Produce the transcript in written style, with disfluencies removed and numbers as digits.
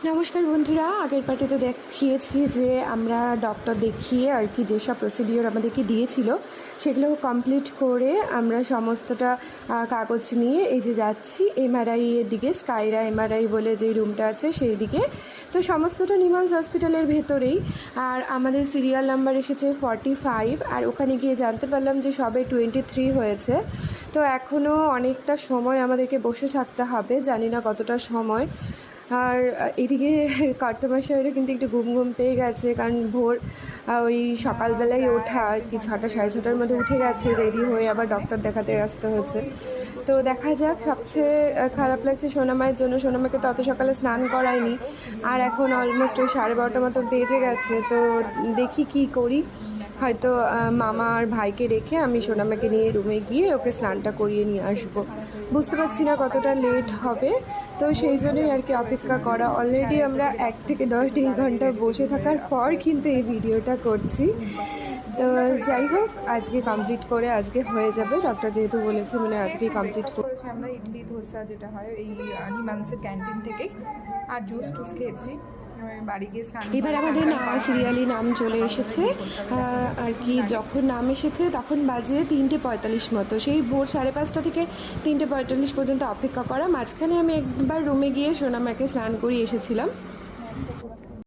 নমস্কার বন্ধুরা, আগের পার্টিতে দেখিয়েছি যে আমরা ডক্টর দেখিয়ে আর কি যেসব প্রসিডিওর আমাদেরকে দিয়েছিল সেগুলো কমপ্লিট করে আমরা সমস্তটা কাগজ নিয়ে এই যে যাচ্ছি এমআরআই এর দিকে, স্কাইরা এমআরআই বলে যে রুমটা আছে সেই দিকে। তো সমস্তটা নিমন্স হসপিটালের ভেতরেই। আর আমাদের সিরিয়াল নাম্বার এসেছে 45, আর ওখানে গিয়ে জানতে পারলাম যে সবে 23 হয়েছে। তো এখনও অনেকটা সময় আমাদেরকে বসে থাকতে হবে, জানি না কতটা সময়। আর এদিকে কর্তামশাইয়েরও কিন্তু একটু ঘুম ঘুম পেয়ে গেছে, কারণ ভোর ওই সকালবেলায় ওঠা আর কি 6টা সাড়ে 6টার মধ্যে উঠে গেছে, রেডি হয়ে আবার ডক্টর দেখাতে আসতে হয়েছে। তো দেখা যাক। সবচেয়ে খারাপ লাগছে সোনামায়ের জন্য, সোনামাকে তো অত সকালে স্নান করায়নি, আর এখন অলমোস্ট ওই 12:30 মতো বেজে গেছে। তো দেখি কি করি, হয়তো মামা আর ভাইকে রেখে আমি সোনামাকে নিয়ে রুমে গিয়ে ওকে স্নানটা করিয়ে নিয়ে আসবো। বুঝতে পারছি না কতটা লেট হবে, তো সেই জন্যই আর কি অপেক্ষা করা। অলরেডি আমরা 1 থেকে 10 ঘন্টা বসে থাকার পর কিন্তু এই ভিডিওটা করছি। তো যাই হোক, আজকে কমপ্লিট করে আজকে হয়ে যাবে, ডক্টর যেহেতু বলেছে মানে আজকেই কমপ্লিট করেছি। আমরা ইডলি ধোসা যেটা হয় এই নিমান্সের ক্যান্টিন থেকেই, আর জুস টুস খেয়েছি। বাড়ি গিয়ে এবার আমাদের সিরিয়ালি নাম চলে এসেছে আর কি। যখন নাম এসেছে তখন বাজে 3:45 মতো, সেই ভোর 5:30 থেকে 3:45 পর্যন্ত অপেক্ষা করা। মাঝখানে আমি একবার রুমে গিয়ে সোনামাকে স্নান করিয়ে এসেছিলাম।